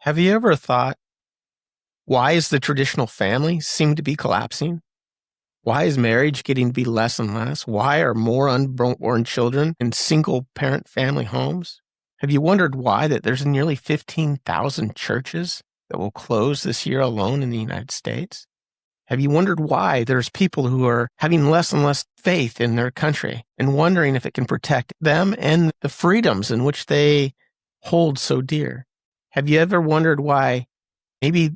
Have you ever thought, why is the traditional family seem to be collapsing? Why is marriage getting to be less and less? Why are more unborn children in single-parent family homes? Have you wondered why that there's nearly 15,000 churches that will close this year alone in the United States? Have you wondered why there's people who are having less and less faith in their country and wondering if it can protect them and the freedoms in which they hold so dear? Have you ever wondered why maybe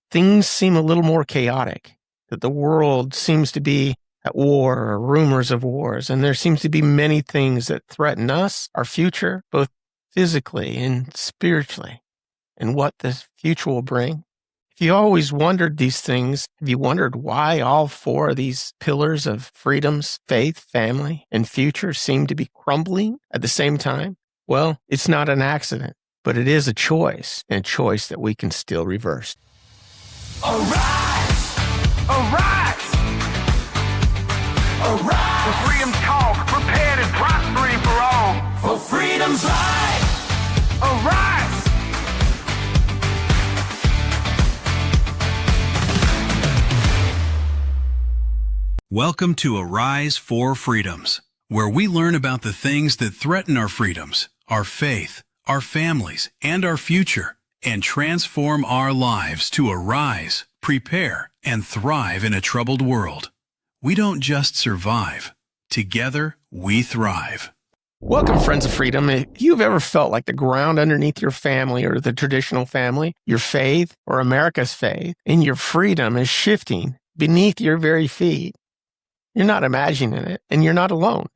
things seem a little more chaotic, that the world seems to be at war or rumors of wars, and there seems to be many things that threaten us, our future, both physically and spiritually, and what the future will bring? If you always wondered these things, have you wondered why all four of these pillars of freedoms, faith, family, and future seem to be crumbling at the same time? Well, it's not an accident, but it is a choice, and a choice that we can still reverse. Arise! Arise! Arise! For freedom's cause, prepared and prospering for all. For freedom's life! Arise! Welcome to Arise for Freedoms, where we learn about the things that threaten our freedoms, our faith, our families, and our future, and transform our lives to arise, prepare, and thrive in a troubled world. We don't just survive. Together, we thrive. Welcome, friends of freedom. If you've ever felt like the ground underneath your family or the traditional family, your faith or America's faith, and your freedom is shifting beneath your very feet, you're not imagining it, and you're not alone.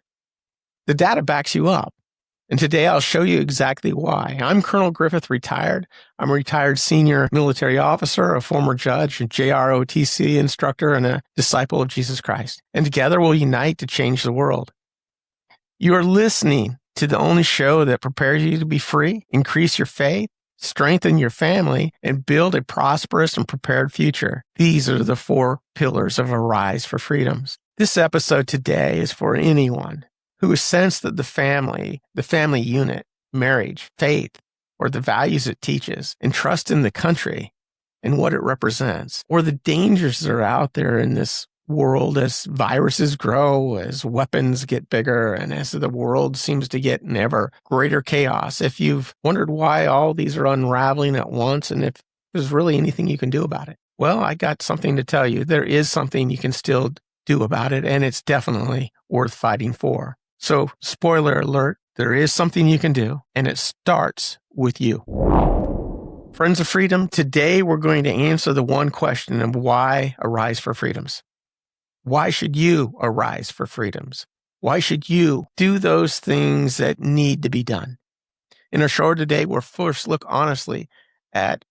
The data backs you up. And today I'll show you exactly why. I'm Colonel Griffith, retired. I'm a retired senior military officer, a former judge, a JROTC instructor, and a disciple of Jesus Christ. And together we'll unite to change the world. You are listening to the only show that prepares you to be free, increase your faith, strengthen your family, and build a prosperous and prepared future. These are the four pillars of Arise for Freedoms. This episode today is for anyone who has sensed that the family unit, marriage, faith, or the values it teaches, and trust in the country and what it represents, or the dangers that are out there in this world as viruses grow, as weapons get bigger, and as the world seems to get in ever greater chaos. If you've wondered why all these are unraveling at once, and if there's really anything you can do about it, well, I got something to tell you. There is something you can still do about it, and it's definitely worth fighting for. So, spoiler alert, there is something you can do, and it starts with you. Friends of Freedom, today we're going to answer the one question of why Arise for Freedoms. Why should you arise for freedoms? Why should you do those things that need to be done? In our show today, we'll first look honestly at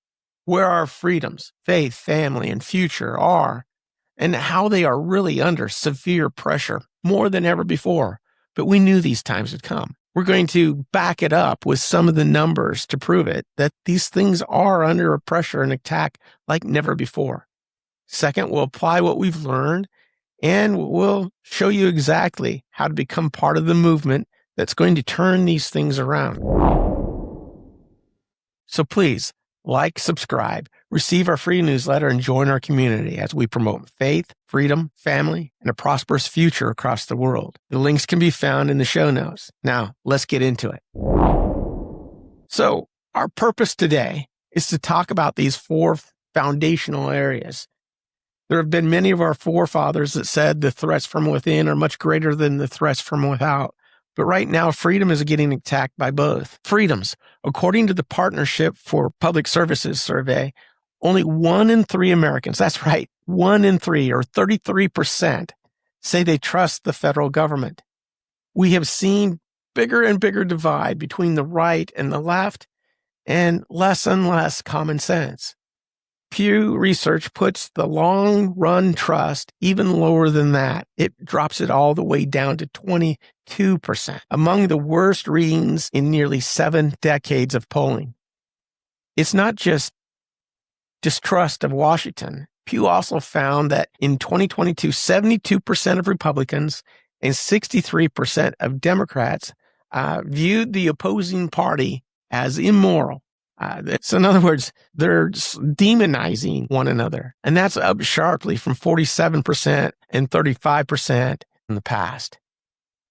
where our freedoms, faith, family, and future are, and how they are really under severe pressure more than ever before. But we knew these times would come. We're going to back it up with some of the numbers to prove it, that these things are under a pressure and attack like never before. Second, we'll apply what we've learned, and we'll show you exactly how to become part of the movement that's going to turn these things around. So please, like, subscribe, receive our free newsletter, and join our community as we promote faith, freedom, family, and a prosperous future across the world. The links can be found in the show notes. Now, let's get into it. So, our purpose today is to talk about these four foundational areas. There have been many of our forefathers that said the threats from within are much greater than the threats from without. But right now, freedom is getting attacked by both. Freedoms. According to the Partnership for Public Services survey, only 1 in 3 Americans, that's right, 1 in 3, or 33%, say they trust the federal government. We have seen bigger and bigger divide between the right and the left, and less common sense. Pew Research puts the long-run trust even lower than that. It drops it all the way down to 22%, among the worst readings in nearly 7 decades of polling. It's not just distrust of Washington. Pew also found that in 2022, 72% of Republicans and 63% of Democrats viewed the opposing party as immoral, So in other words, they're demonizing one another. And that's up sharply from 47% and 35% in the past.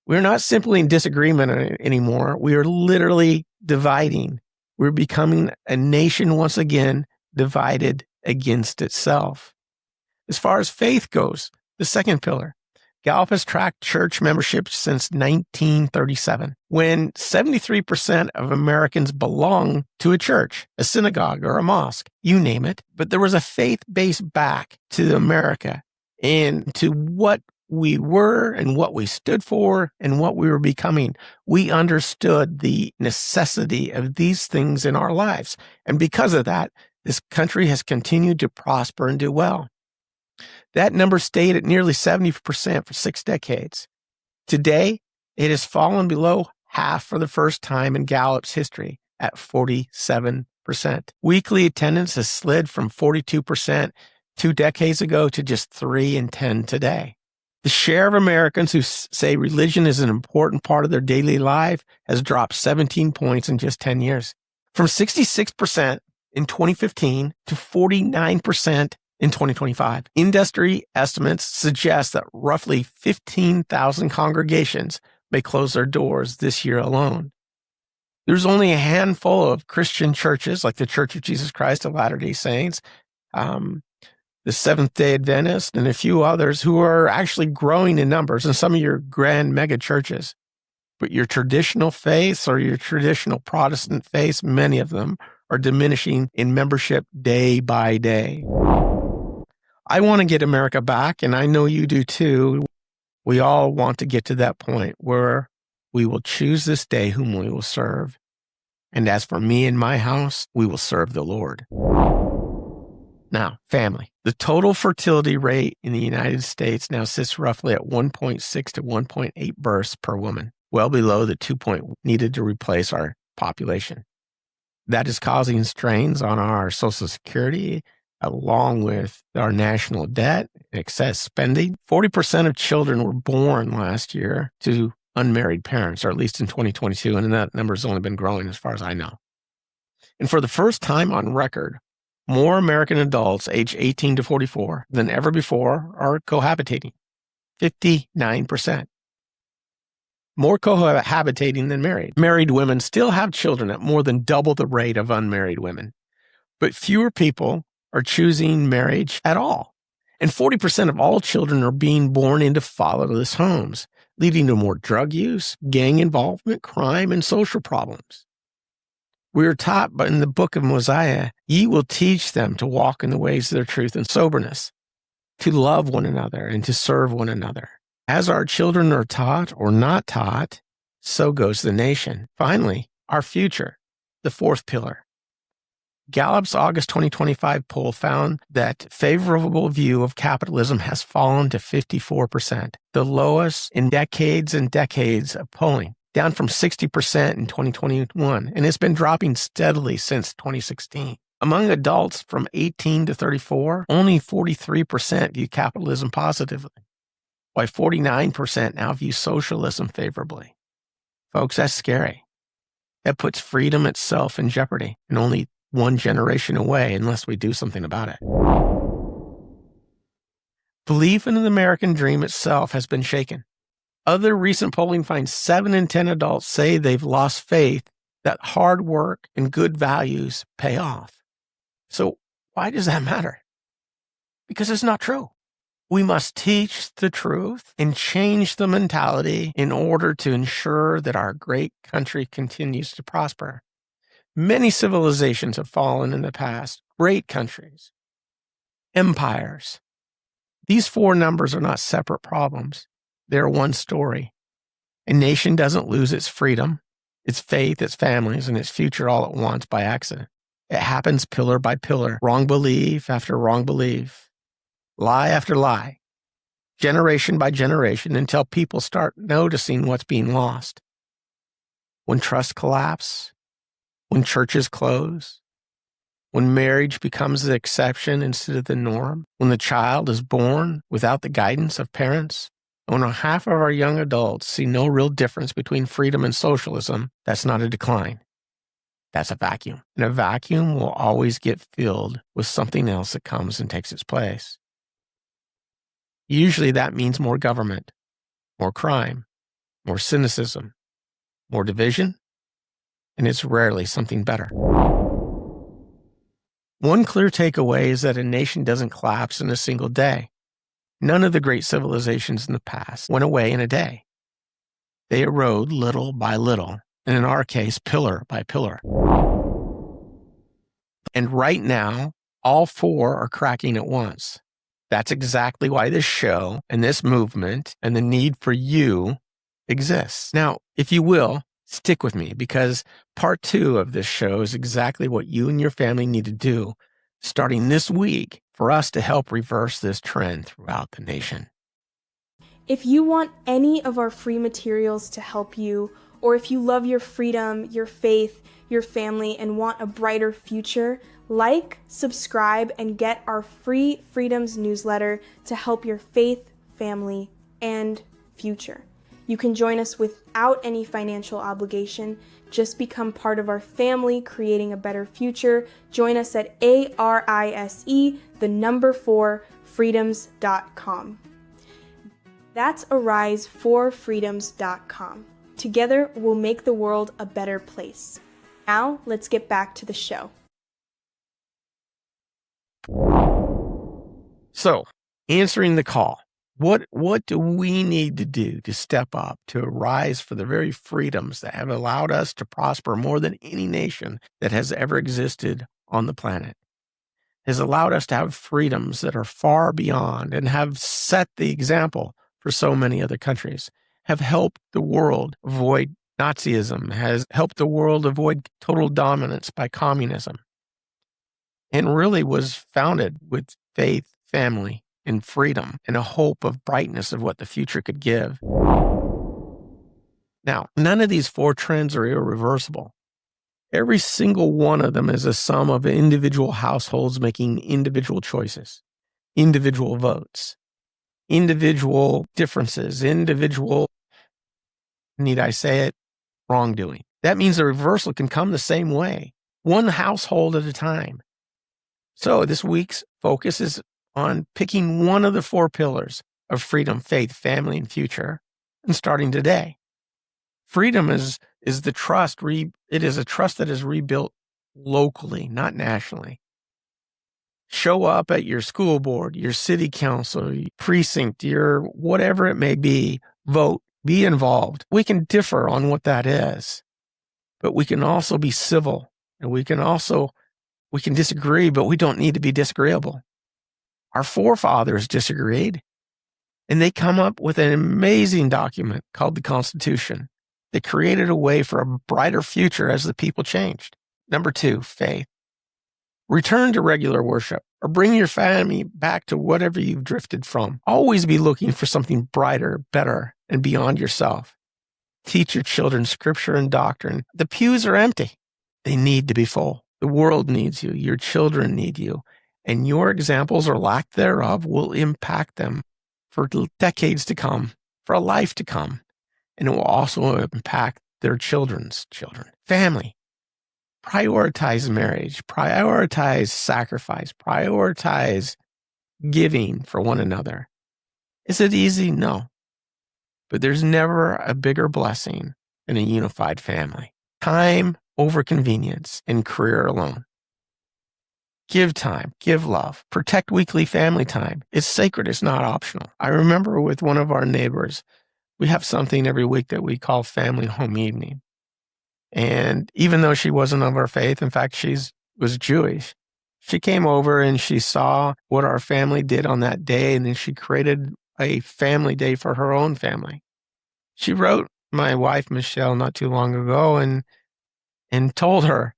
We're not simply in disagreement anymore. We are literally dividing. We're becoming a nation once again divided against itself. As far as faith goes, the second pillar, Gallup has tracked church membership since 1937, when 73% of Americans belong to a church, a synagogue, or a mosque, you name it. But there was a faith-based back to America and to what we were and what we stood for and what we were becoming. We understood the necessity of these things in our lives. And because of that, this country has continued to prosper and do well. That number stayed at nearly 70% for 6 decades. Today, it has fallen below half for the first time in Gallup's history at 47%. Weekly attendance has slid from 42% 2 decades ago to just 3 in 10 today. The share of Americans who say religion is an important part of their daily life has dropped 17 points in just 10 years, from 66% in 2015 to 49% in 2025. Industry estimates suggest that roughly 15,000 congregations may close their doors this year alone. There's only a handful of Christian churches, like the Church of Jesus Christ of Latter-day Saints, the Seventh-day Adventists, and a few others who are actually growing in numbers, and some of your grand mega churches. But your traditional faiths or your traditional Protestant faiths, many of them, are diminishing in membership day by day. I want to get America back, and I know you do too. We all want to get to that point where we will choose this day whom we will serve. And as for me and my house, we will serve the Lord. Now, family. The total fertility rate in the United States now sits roughly at 1.6 to 1.8 births per woman, well below the 2 needed to replace our population. That is causing strains on our Social Security, along with our national debt, excess spending. 40% of children were born last year to unmarried parents, or at least in 2022, and that number has only been growing as far as I know. And for the first time on record, more American adults age 18 to 44 than ever before are cohabitating, 59%. More cohabitating than married. Married women still have children at more than double the rate of unmarried women, but fewer people are choosing marriage at all. And 40% of all children are being born into fatherless homes, leading to more drug use, gang involvement, crime, and social problems. We are taught in the book of Mosiah, ye will teach them to walk in the ways of their truth and soberness, to love one another and to serve one another. As our children are taught or not taught, so goes the nation. Finally, our future, the fourth pillar. Gallup's August 2025 poll found that favorable view of capitalism has fallen to 54%, the lowest in decades and decades of polling, down from 60% in 2021, and it's been dropping steadily since 2016. Among adults from 18 to 34, only 43% view capitalism positively, while 49% now view socialism favorably. Folks, that's scary. That puts freedom itself in jeopardy, and only one generation away unless we do something about it. Belief in the American dream itself has been shaken. Other recent polling finds 7 in 10 adults say they've lost faith that hard work and good values pay off. So why does that matter? Because it's not true. We must teach the truth and change the mentality in order to ensure that our great country continues to prosper. Many civilizations have fallen in the past, great countries, empires. These 4 numbers are not separate problems. They're one story. A nation doesn't lose its freedom, its faith, its families, and its future all at once by accident. It happens pillar by pillar, wrong belief after wrong belief, lie after lie, generation by generation, until people start noticing what's being lost. When trust collapses, when churches close, when marriage becomes the exception instead of the norm, when the child is born without the guidance of parents, when half of our young adults see no real difference between freedom and socialism, that's not a decline. That's a vacuum. And a vacuum will always get filled with something else that comes and takes its place. Usually that means more government, more crime, more cynicism, more division, and it's rarely something better. One clear takeaway is that a nation doesn't collapse in a single day. None of the great civilizations in the past went away in a day. They erode little by little, and in our case, pillar by pillar. And right now, all four are cracking at once. That's exactly why this show and this movement and the need for you exists. Now, if you will, stick with me, because part 2 of this show is exactly what you and your family need to do starting this week for us to help reverse this trend throughout the nation. If you want any of our free materials to help you, or if you love your freedom, your faith, your family, and want a brighter future, like, subscribe, and get our free Freedoms newsletter to help your faith, family, and future. You can join us without any financial obligation. Just become part of our family, creating a better future. Join us at ARISE4 freedoms.com. That's arise4freedoms.com. Together, we'll make the world a better place. Now, let's get back to the show. So, answering the call, what do we need to do to step up, to arise for the very freedoms that have allowed us to prosper more than any nation that has ever existed on the planet? Has allowed us to have freedoms that are far beyond and have set the example for so many other countries, have helped the world avoid Nazism, has helped the world avoid total dominance by communism, and really was founded with faith, family, and freedom, and a hope of brightness of what the future could give. Now, none of these 4 trends are irreversible. Every single one of them is a sum of individual households making individual choices, individual votes, individual differences, individual, need I say it, wrongdoing. That means the reversal can come the same way, one household at a time. So this week's focus is on picking one of the 4 pillars of freedom, faith, family, and future, and starting today. Freedom is the trust. It is a trust that is rebuilt locally, not nationally. Show up at your school board, your city council, your precinct, your whatever it may be. Vote. Be involved. We can differ on what that is, but we can also be civil, and we can disagree, but we don't need to be disagreeable. Our forefathers disagreed, and they come up with an amazing document called the Constitution that created a way for a brighter future as the people changed. Number 2, faith. Return to regular worship, or bring your family back to whatever you've drifted from. Always be looking for something brighter, better, and beyond yourself. Teach your children scripture and doctrine. The pews are empty. They need to be full. The world needs you. Your children need you. And your examples or lack thereof will impact them for decades to come, for a life to come. And it will also impact their children's children. Family. Prioritize marriage. Prioritize sacrifice. Prioritize giving for one another. Is it easy? No. But there's never a bigger blessing than a unified family. Time over convenience and career alone. Give time, give love, protect weekly family time. It's sacred, it's not optional. I remember with one of our neighbors, we have something every week that we call family home evening. And even though she wasn't of our faith, in fact, she was Jewish, she came over and she saw what our family did on that day, and then she created a family day for her own family. She wrote my wife, Michelle, not too long ago and told her,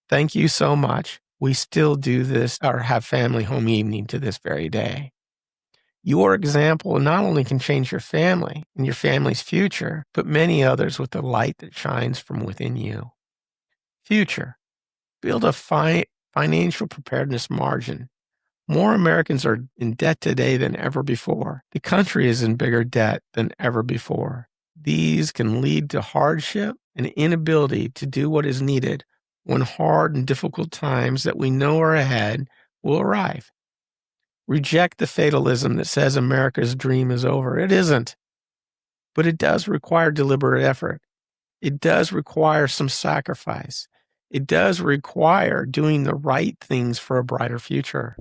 thank you so much. We still do this or have family home evening to this very day. Your example not only can change your family and your family's future, but many others with the light that shines from within you. Future. Build a financial preparedness margin. More Americans are in debt today than ever before. The country is in bigger debt than ever before. These can lead to hardship and inability to do what is needed when hard and difficult times that we know are ahead will arrive. Reject the fatalism that says America's dream is over. It isn't. But it does require deliberate effort. It does require some sacrifice. It does require doing the right things for a brighter future.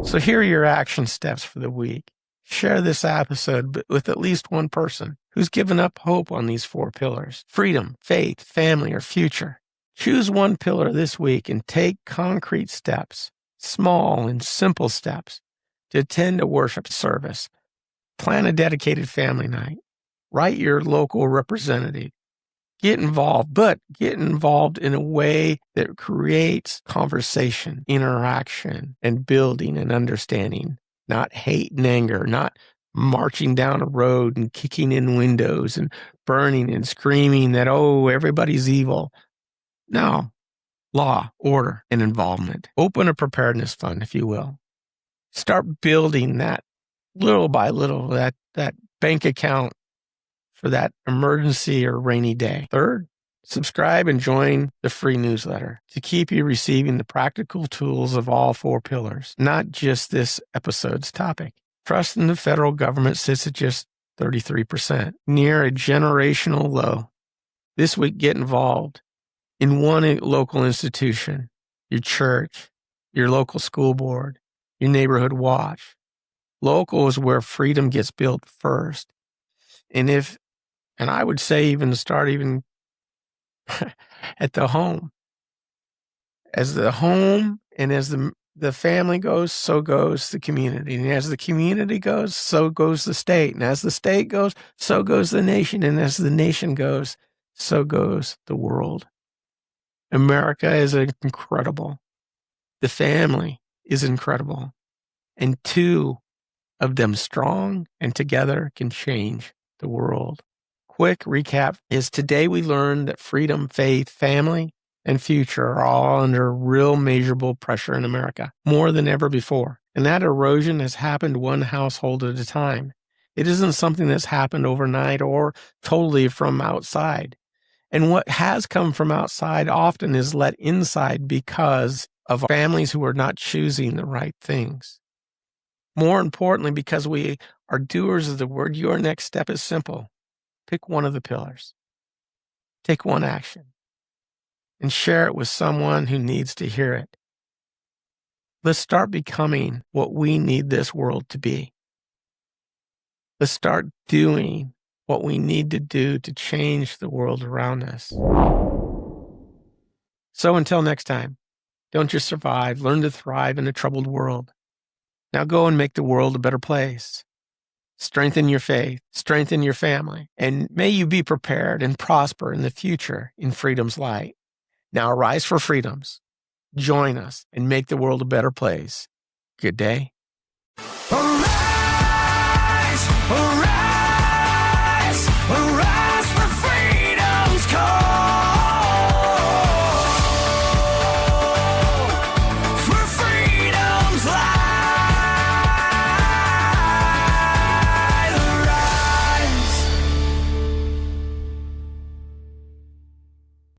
So here are your action steps for the week. Share this episode with at least one person who's given up hope on these 4 pillars: freedom, faith, family, or future. Choose one pillar this week and take concrete steps, small and simple steps, to attend a worship service. Plan a dedicated family night. Write your local representative. Get involved, but get involved in a way that creates conversation, interaction, and building and understanding, not hate and anger, not marching down a road and kicking in windows and burning and screaming that, oh, everybody's evil. No, law, order, and involvement. Open a preparedness fund, if you will. Start building that little by little, that bank account for that emergency or rainy day. Third, subscribe and join the free newsletter to keep you receiving the practical tools of all 4 pillars, not just this episode's topic. Trust in the federal government sits at just 33%, near a generational low. This week, get involved in one local institution, your church, your local school board, your neighborhood watch. Local is where freedom gets built first. And I would say even start at the home. As the home and as the family goes, so goes the community. And as the community goes, so goes the state. And as the state goes, so goes the nation. And as the nation goes, so goes the world. America is incredible. The family is incredible. And 2 of them strong and together can change the world. Quick recap is today we learned that freedom, faith, family, and future are all under real measurable pressure in America, more than ever before. And that erosion has happened one household at a time. It isn't something that's happened overnight or totally from outside. And what has come from outside often is let inside because of families who are not choosing the right things. More importantly, because we are doers of the word, your next step is simple. Pick one of the pillars. Take one action and share it with someone who needs to hear it. Let's start becoming what we need this world to be. Let's start doing what we need to do to change the world around us. So until next time, don't just survive, learn to thrive in a troubled world. Now go and make the world a better place. Strengthen your faith, strengthen your family, and may you be prepared and prosper in the future in freedom's light. Now arise for freedoms. Join us and make the world a better place. Good day. Arise, arise, arise for freedom's call. For freedom's light, arise.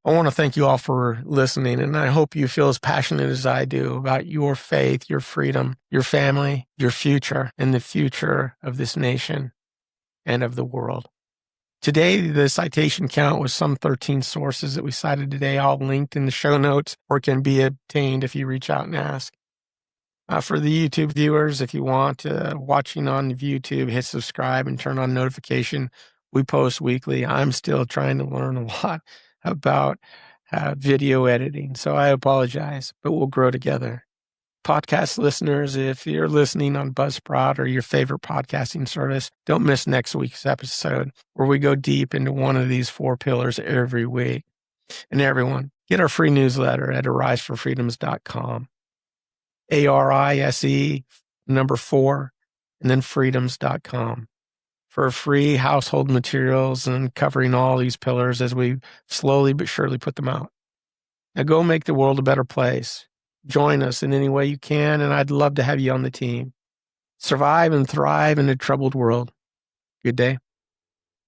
I want to thank you all for listening, and I hope you feel as passionate as I do about your faith, your freedom, your family, your future, and the future of this nation and of the world. Today, the citation count was some 13 sources that we cited today, all linked in the show notes, or can be obtained if you reach out and ask. For the YouTube viewers, if you want, watching on YouTube, hit subscribe and turn on notification. We post weekly. I'm still trying to learn a lot about video editing, so I apologize, but we'll grow together. Podcast listeners, if you're listening on Buzzsprout or your favorite podcasting service, don't miss next week's episode where we go deep into one of these 4 pillars every week. And everyone, get our free newsletter at ariseforfreedoms.com. ARISE, number 4, and then freedoms.com. For free household materials and covering all these pillars as we slowly but surely put them out. Now go make the world a better place. Join us in any way you can, and I'd love to have you on the team. Survive and thrive in a troubled world. Good day.